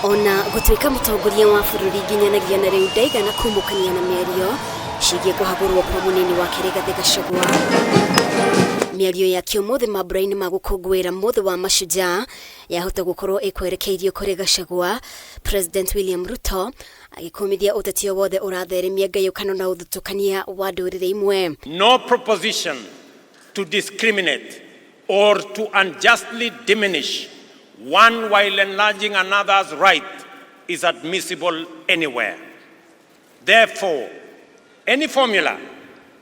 Ona gutuika mutongoria wa bururi nginyanagia na riu ndaigana kumukania na mĩario ciĩgiĩ kũhagũrwo kwa munini wa Rigathi Gachagua. Mĩario ya kĩũmũthĩ mambura-inĩ ma gũkũngũĩra mũthĩ wa mashujaa yahota gũkorwo ĩkwerekeirio kũrĩ Gachagua. President William RUTO agĩkũmithia ũteti wothe ũratheremia ngayũkano na ũthutũkania wa ndũrĩrĩ imwe. No proposition to discriminate or to unjustly diminish one while enlarging another's right is admissible anywhere. Therefore, any formula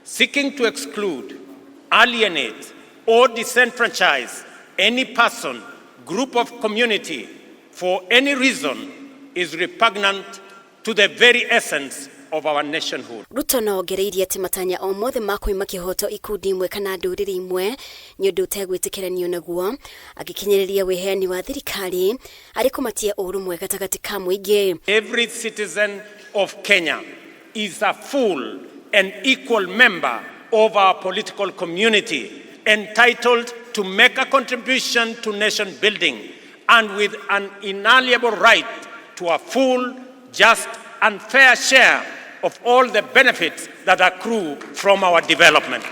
seeking to exclude, alienate, or disenfranchise any person, group of community for any reason is repugnant to the very essence of our nationhood. RUTO no gereirie ati matanya o mothe makoima KIHOTO ikundi imwe kana ndũrĩrĩ imwe nĩ ũndũ ũtegwĩtĩkĩranio naguo, agĩkinyĩrĩria wĩheani wa thirikari arĩ kũmatia ũrũmwe gatagatĩ ka mũingĩ. Every citizen of Kenya is a full and equal member of our political community, entitled to make a contribution to nation building and with an inalienable right to a full, just and fair share of all the benefits that accrue from our development.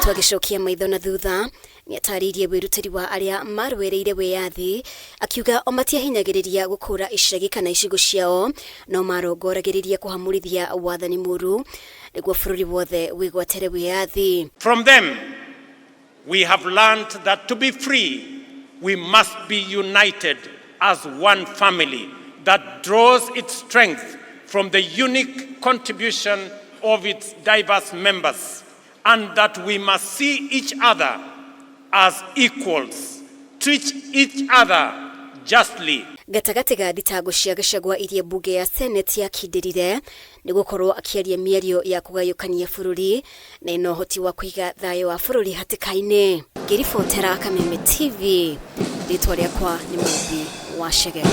Twagicokia maitho na thutha nĩ ataririe wĩrutĩri wa arĩa marũĩrĩire wĩyathi, akiuga o matiahinyagĩrĩria gũkũra icagi kana icigo ciao, no marongoragĩrĩria kũhamũrithia wathani mũru nĩguo bũrũri wothe wĩgwatere wĩyathi. From them we have learned that to be free we must be united as one family that draws its strength from the unique contribution of its diverse members, and that we must see each other as equals, treat each other justly. Gatagati ga thitango cia Gachagua iria mbunge ya Senate ya kindĩrire nĩ gũkorwo akĩaria mĩario ya kũgayũkania bũrũri na ĩna ũhoti wa kũiga thayũ wa bũrũri hatĩka-inĩ. Ngĩribotera Kameme TV, rĩtwa rĩakwa nĩ Mũmbi wa Chege.